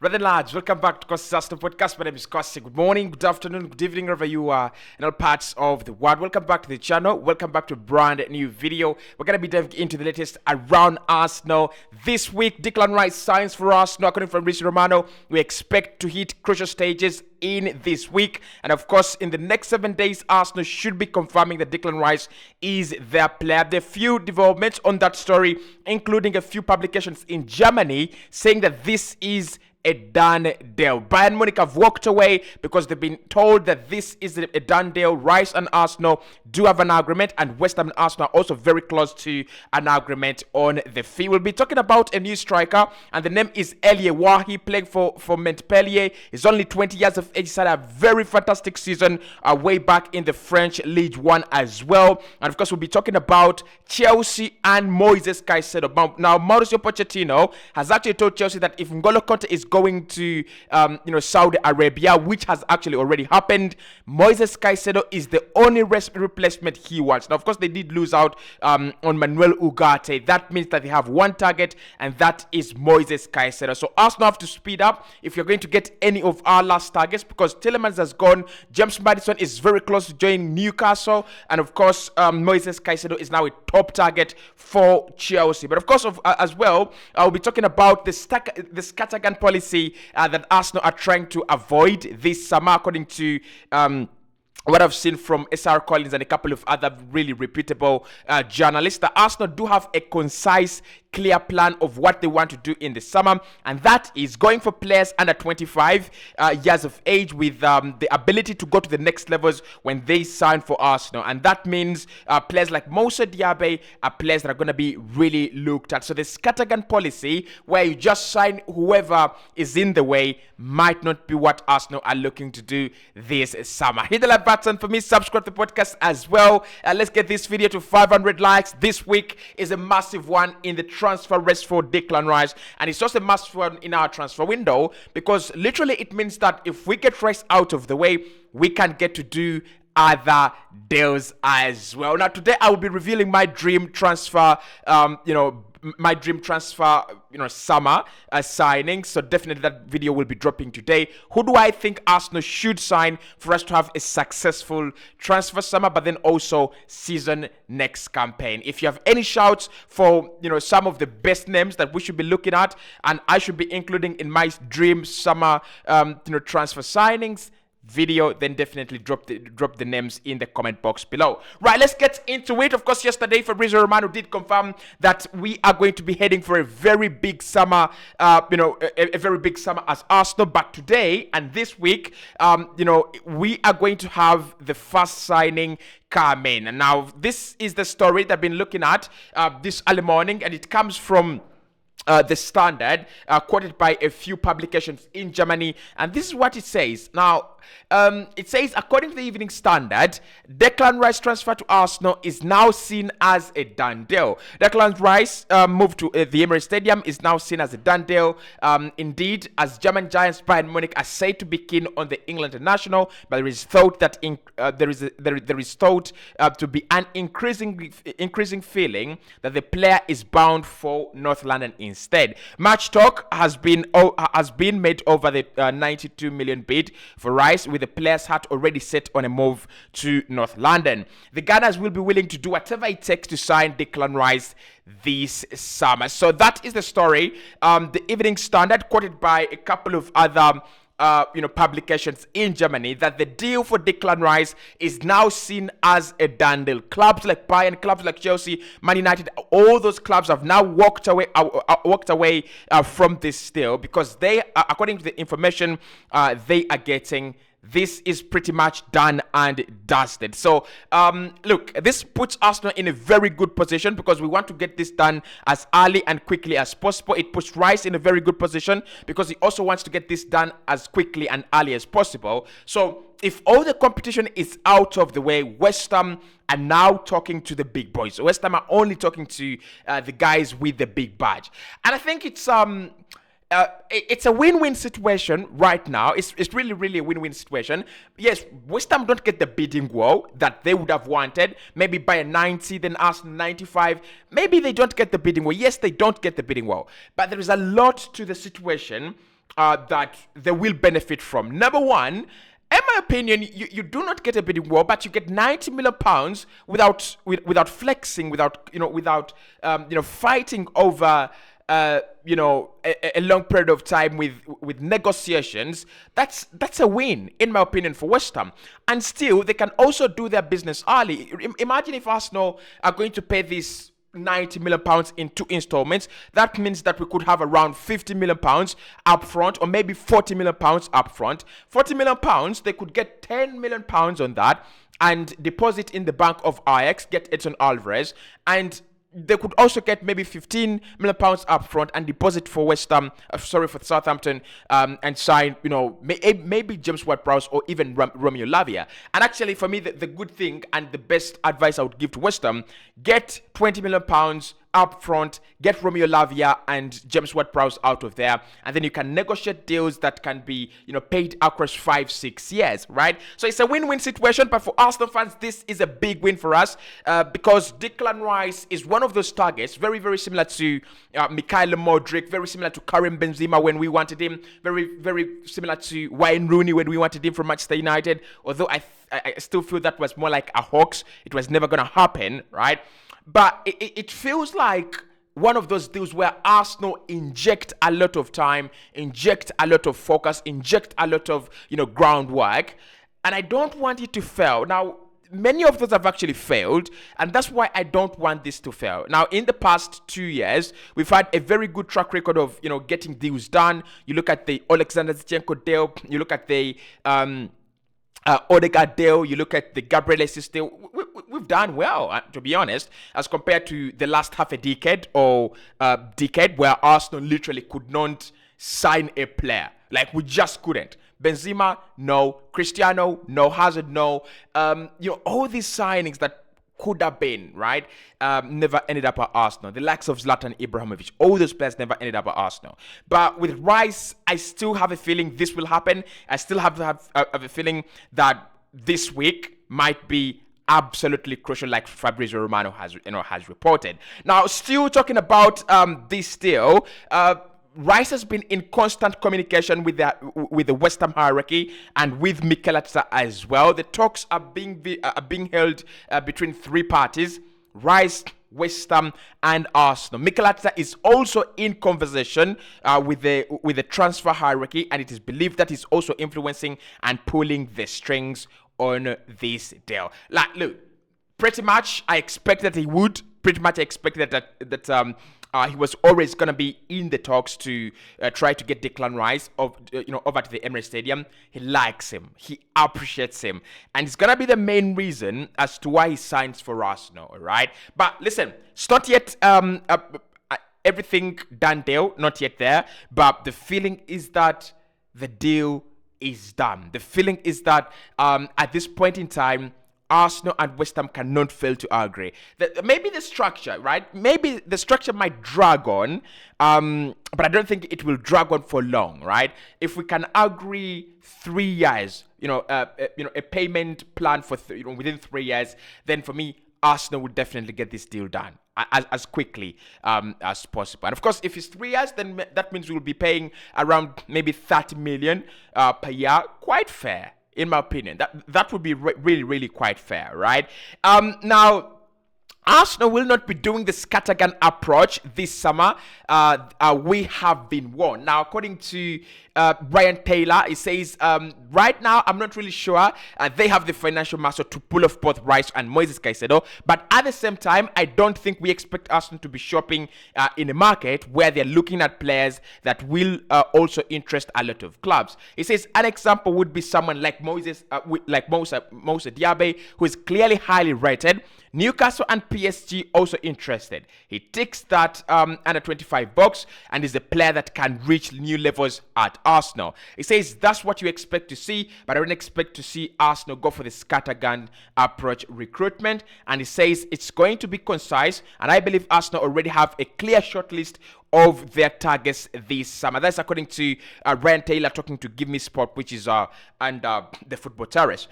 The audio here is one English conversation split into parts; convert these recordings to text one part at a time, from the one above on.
Brother lads, welcome back to Cossy Podcast. My name is Cossy. Good morning, good afternoon, good evening, wherever you are in all parts of the world. Welcome back to the channel. Welcome back to a brand new video. We're going to be diving into the latest around Arsenal. This week, Declan Rice signs for Arsenal. According to Fabrizio Romano, we expect to hit crucial stages in this week. And of course, in the next 7 days, Arsenal should be confirming that Declan Rice is their player. There are few developments on that story, including a few publications in Germany saying that this is a done deal. Bayern Munich have walked away because they've been told that this is a done deal. Rice and Arsenal do have an agreement, and West Ham and Arsenal are also very close to an agreement on the fee. We'll be talking about a new striker, and the name is Elie Wahi, playing for Montpellier. He's only 20 years of age. He's had a very fantastic season way back in the French League 1 as well. And of course, we'll be talking about Chelsea and Moises Caicedo. Now, Mauricio Pochettino has actually told Chelsea that if N'Golo Kante is going to Saudi Arabia, which has actually already happened, Moises Caicedo is the only replacement he wants. Now, of course, they did lose out on Manuel Ugarte. That means that they have one target, and that is Moises Caicedo. So Arsenal have to speed up if you're going to get any of our last targets, because Tielemans has gone, James Maddison is very close to joining Newcastle, and of course, Moises Caicedo is now a top target for Chelsea. But of course, as well, I'll be talking about the scattergun policy that Arsenal are trying to avoid this summer, according to what I've seen from SR Collins and a couple of other really reputable journalists. That Arsenal do have a concise, clear plan of what they want to do in the summer, and that is going for players under 25 years of age with the ability to go to the next levels when they sign for Arsenal. And that means players like Moussa Diaby are players that are going to be really looked at. So the scattergun policy, where you just sign whoever is in the way, might not be what Arsenal are looking to do this summer. Hit the like button for me, subscribe to the podcast as well. Let's get this video to 500 likes. This week is a massive one in the transfer race for Declan Rice, and it's also a massive one in our transfer window, because literally it means that if we get Rice out of the way, we can get to do other deals as well. Now, today I will be revealing my dream transfer, summer signing. So definitely that video will be dropping today. Who do I think Arsenal should sign for us to have a successful transfer summer, but then also season next campaign? If you have any shouts for some of the best names that we should be looking at and I should be including in my dream summer transfer signings video, then definitely drop the names in the comment box below. Right, let's get into it. Of course, yesterday Fabrizio Romano did confirm that we are going to be heading for a very big summer, a very big summer as Arsenal. But today and this week, we are going to have the first signing come in. And now this is the story that I've been looking at this early morning, and it comes from the Standard, quoted by a few publications in Germany, and this is what it says. Now, it says, according to the Evening Standard, Declan Rice transfer to Arsenal is now seen as a done deal. Declan Rice move to the Emirates Stadium is now seen as a done deal. Indeed, as German giants Bayern Munich are said to be keen on the England international, but there is thought that there is thought to be an increasing feeling that the player is bound for North London instead. Much talk has been made over the 92 million bid for Rice, with the player's heart already set on a move to North London. The Gunners will be willing to do whatever it takes to sign Declan Rice this summer. So that is the story. The Evening Standard, quoted by a couple of other publications in Germany, that the deal for Declan Rice is now seen as a done deal. Clubs like Bayern, clubs like Chelsea, Man United, all those clubs have now walked away from this deal, because they, according to the information they are getting, this is pretty much done and dusted. So, look, this puts Arsenal in a very good position, because we want to get this done as early and quickly as possible. It puts Rice in a very good position, because he also wants to get this done as quickly and early as possible. So, if all the competition is out of the way, West Ham are now talking to the big boys. West Ham are only talking to the guys with the big badge. And I think it's a win-win situation right now. It's really, really a win-win situation. Yes, West Ham don't get the bidding war that they would have wanted. Maybe by a 90, then Arsenal 95. Maybe they don't get the bidding war. Yes, they don't get the bidding war. But there is a lot to the situation that they will benefit from. Number one, in my opinion, you do not get a bidding war, but you get 90 million pounds without flexing, without fighting over a long period of time with negotiations. That's a win, in my opinion, for West Ham. And still, they can also do their business early. Imagine if Arsenal are going to pay this 90 million pounds in 2 installments. That means that we could have around 50 million pounds up front, or maybe 40 million pounds up front. 40 million pounds, they could get 10 million pounds on that and deposit in the bank of Ajax, get Edson Alvarez, and they could also get maybe 15 million pounds up front and deposit for for Southampton, and sign, maybe James Ward-Prowse or even Romeo Lavia. And actually, for me, the good thing and the best advice I would give to West Ham: get 20 million pounds up front, get Romeo Lavia and James Ward-Prowse out of there, and then you can negotiate deals that can be, paid across 5-6 years, right? So it's a win-win situation. But for Arsenal fans, this is a big win for us, because Declan Rice is one of those targets, very, very similar to Mikhail Modric, very similar to Karim Benzema when we wanted him, very, very similar to Wayne Rooney when we wanted him from Manchester United. Although I still feel that was more like a hoax. It was never going to happen, right? But it feels like one of those deals where Arsenal inject a lot of time, inject a lot of focus, inject a lot of, groundwork. And I don't want it to fail. Now, many of those have actually failed, and that's why I don't want this to fail. Now, in the past 2 years, we've had a very good track record of, getting deals done. You look at the Alexander Zinchenko deal, you look at the Odegaard deal, you look at the Gabriel Jesus deal. We've done well, to be honest, as compared to the last half a decade or decade where Arsenal literally could not sign a player. Like, we just couldn't. Benzema, no. Cristiano, no. Hazard, no. All these signings that could have been, right, never ended up at Arsenal. The likes of Zlatan Ibrahimovic, all those players never ended up at Arsenal. But with Rice, I still have a feeling this will happen. I still have a feeling that this week might be absolutely crucial, like Fabrizio Romano has reported. Now, still talking about this deal, Rice has been in constant communication with the West Ham hierarchy and with Mikel Arteta as well. The talks are being held between 3 parties: Rice, West Ham, and Arsenal. Mikel Arteta is also in conversation with the transfer hierarchy, and it is believed that he's also influencing and pulling the strings on this deal. Like, look, pretty much I expected that he would. Pretty much I expected that he was always going to be in the talks to try to get Declan Rice over to the Emirates Stadium. He likes him. He appreciates him. And it's going to be the main reason as to why he signs for Arsenal, right? But listen, it's not yet everything done deal, not yet there. But the feeling is that the deal is done. The feeling is that at this point in time, Arsenal and West Ham cannot fail to agree. Maybe the structure, right? Maybe the structure might drag on, but I don't think it will drag on for long, right? If we can agree 3 years, a payment plan for within 3 years, then for me, Arsenal would definitely get this deal done as quickly as possible. And of course, if it's 3 years, then that means we will be paying around maybe 30 million per year. Quite fair, in my opinion. That would be really, really quite fair, right? Now, Arsenal will not be doing the scattergun approach this summer. We have been warned. Now, according to Brian Taylor, he says, right now, I'm not really sure they have the financial muscle to pull off both Rice and Moises Caicedo. But at the same time, I don't think we expect Arsenal to be shopping in a market where they're looking at players that will also interest a lot of clubs. He says an example would be someone like Moussa Diaby, who is clearly highly rated. Newcastle and PSG also interested. He ticks that under 25 box and is a player that can reach new levels at Arsenal. He says that's what you expect to see, but I don't expect to see Arsenal go for the scattergun approach recruitment. And he says it's going to be concise, and I believe Arsenal already have a clear shortlist of their targets this summer. That's according to Ryan Taylor talking to Give Me Sport, which is and the Football Terrace.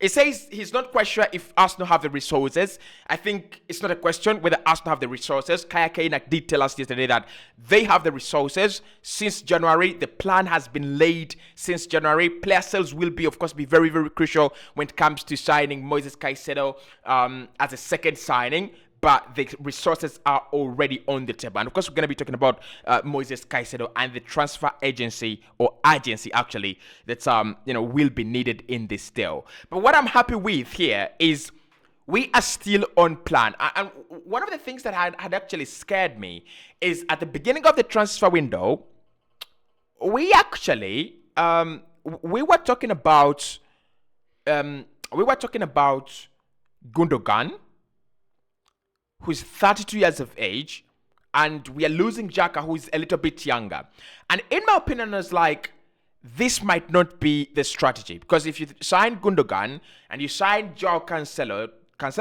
It says he's not quite sure if Arsenal have the resources. I think it's not a question whether Arsenal have the resources. Kaya Kainak did tell us yesterday that they have the resources since January. The plan has been laid since January. Player sales will be, of course, be very, very crucial when it comes to signing Moises Caicedo as a second signing. But the resources are already on the table. And of course, we're going to be talking about Moises Caicedo and the transfer agency actually that will be needed in this deal. But what I'm happy with here is we are still on plan. And one of the things that had actually scared me is at the beginning of the transfer window, we actually we were talking about Gundogan, who's 32 years of age, and we are losing Xhaka, who is a little bit younger. And in my opinion, I was like, this might not be the strategy. Because if you sign Gundogan and you sign Joao Cancelo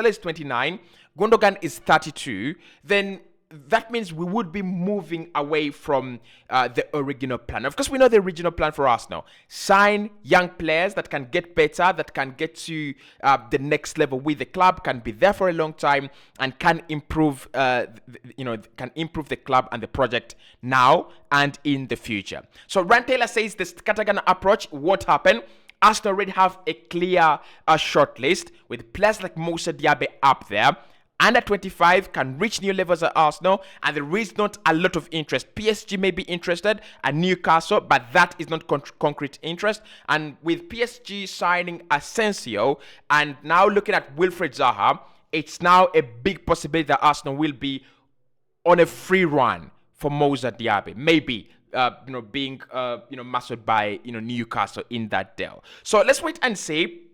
is 29, Gundogan is 32, then that means we would be moving away from the original plan. Of course, we know the original plan for Arsenal. Sign young players that can get better, that can get to the next level with the club, can be there for a long time, and can improve, the club and the project now and in the future. So Ryan Taylor says this scattergun approach won't happen. Arsenal already have a clear shortlist with players like Moussa Diaby up there. Under 25 can reach new levels at Arsenal, and there is not a lot of interest. PSG may be interested, and Newcastle, but that is not concrete interest. And with PSG signing Asensio and now looking at Wilfried Zaha, it's now a big possibility that Arsenal will be on a free run for Moussa Diaby. Maybe being mastered by Newcastle in that deal. So let's wait and see.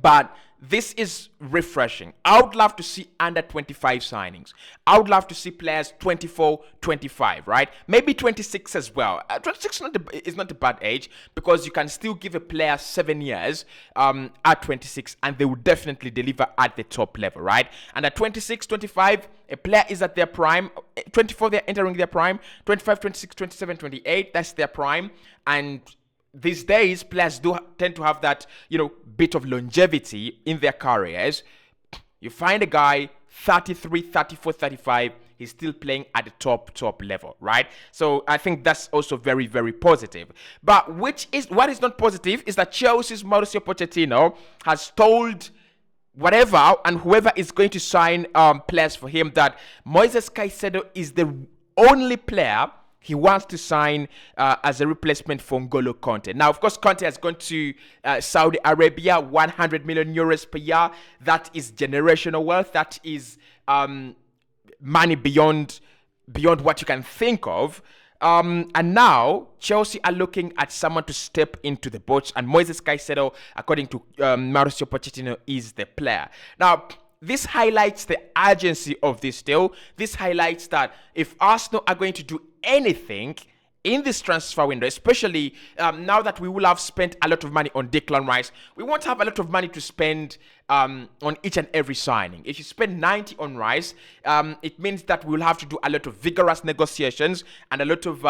But this is refreshing. I would love to see under 25 signings. I would love to see players 24, 25, right? Maybe 26 as well. 26 is not a bad age because you can still give a player 7 years at 26 and they will definitely deliver at the top level, right? And at 26, 25, a player is at their prime. 24, they're entering their prime. 25, 26, 27, 28, that's their prime. And these days, players do tend to have that, bit of longevity in their careers. You find a guy, 33, 34, 35, he's still playing at the top level, right? So I think that's also very, very positive. But what is not positive is that Chelsea's Mauricio Pochettino has told whatever and whoever is going to sign players for him that Moises Caicedo is the only player he wants to sign as a replacement for N'Golo Kante. Now, of course, Kante has gone to Saudi Arabia, 100 million euros per year. That is generational wealth. That is money beyond what you can think of. And now, Chelsea are looking at someone to step into the boat. And Moises Caicedo, according to Mauricio Pochettino, is the player. Now, this highlights the urgency of this deal. This highlights that if Arsenal are going to do anything in this transfer window, especially now that we will have spent a lot of money on Declan Rice, we won't have a lot of money to spend on each and every signing. If you spend 90 on Rice, it means that we will have to do a lot of vigorous negotiations and a lot of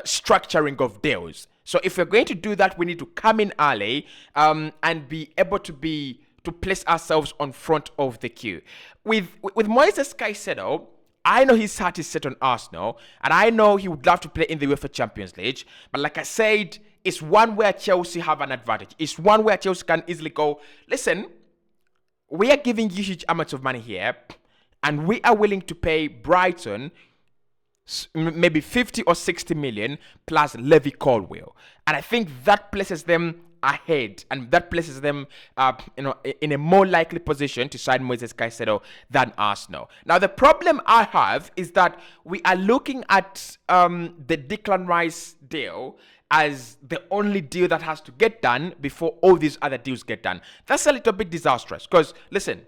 structuring of deals. So if we're going to do that, we need to come in early and be able to place ourselves on front of the queue. With Moises Caicedo, I know his heart is set on Arsenal, and I know he would love to play in the UEFA Champions League. But like I said, it's one where Chelsea have an advantage. It's one where Chelsea can easily go, listen, we are giving you huge amounts of money here, and we are willing to pay Brighton maybe 50 or 60 million plus Levy Colwill. And I think that places them ahead, and that places them in a more likely position to sign Moises Caicedo than Arsenal. Now, the problem I have is that we are looking at the Declan Rice deal as the only deal that has to get done before all these other deals get done. That's a little bit disastrous because, listen,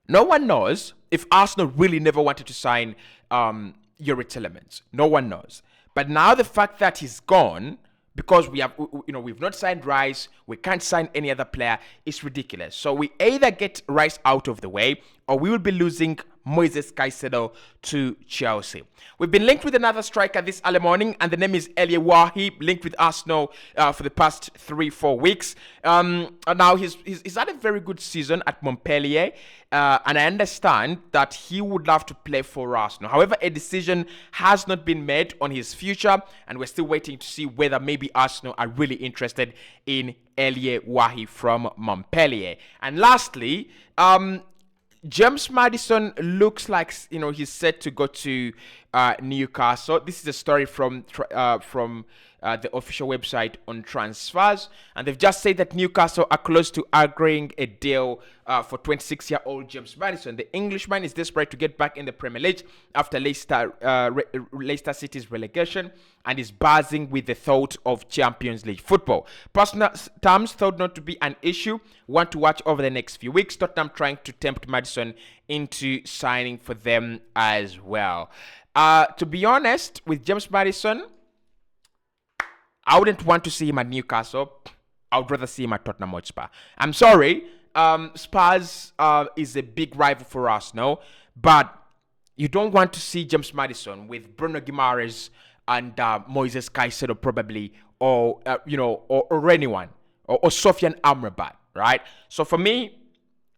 no one knows if Arsenal really never wanted to sign Yuri Tillemans. No one knows. But now the fact that he's gone, because we've not signed Rice, we can't sign any other player, it's ridiculous. So we either get Rice out of the way, or we will be losing Moises Caicedo to Chelsea. We've been linked with another striker this early morning, and the name is Elie Wahi, linked with Arsenal for the past 3-4 weeks. Now, he's had a very good season at Montpellier, and I understand that he would love to play for Arsenal. However, a decision has not been made on his future, and we're still waiting to see whether maybe Arsenal are really interested in Elie Wahi from Montpellier. And lastly, James Maddison looks like he's set to go to Newcastle. This is a story from the official website on transfers, and they've just said that Newcastle are close to agreeing a deal for 26-year-old James Maddison. The Englishman is desperate to get back in the Premier League after Leicester City's relegation, and is buzzing with the thought of Champions League football. Personal terms thought not to be an issue. Want to watch over the next few weeks. Tottenham trying to tempt Maddison into signing for them as well. To be honest, with James Maddison, I wouldn't want to see him at Newcastle. I would rather see him at Tottenham Hotspur. I'm sorry, Spurs is a big rival for Arsenal, but you don't want to see James Maddison with Bruno Guimaraes and Moises Caicedo probably, or anyone, or Sofian Amrabat, right? So for me,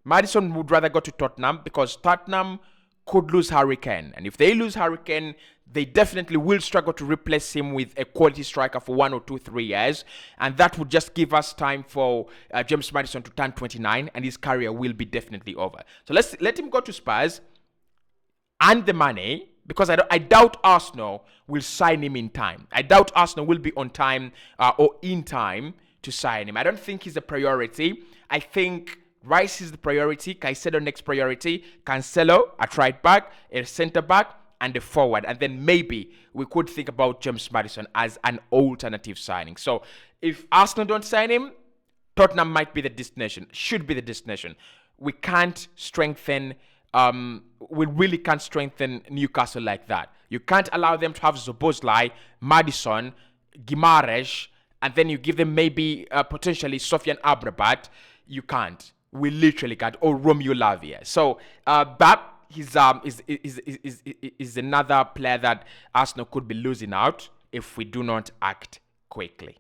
Maddison would rather go to Tottenham, because Tottenham could lose Harry Kane, and if they lose Harry Kane, they definitely will struggle to replace him with a quality striker for 1 or 2, 3 years, and that would just give us time for James Maddison to turn 29, and his career will be definitely over. So let him go to Spurs and the money, because I doubt Arsenal will sign him in time. I doubt Arsenal will be on time or in time to sign him. I don't think he's a priority. I think Rice is the priority, Caicedo next priority, Cancelo at right back, a centre back, and a forward. And then maybe we could think about James Maddison as an alternative signing. So if Arsenal don't sign him, Tottenham might be the destination, should be the destination. We can't strengthen, we really can't strengthen Newcastle like that. You can't allow them to have Szoboszlai, Maddison, Guimaraes, and then you give them maybe potentially Sofian Amrabat. You can't. We literally can't. Or Romeo Lavia. So that is another player that Arsenal could be losing out if we do not act quickly.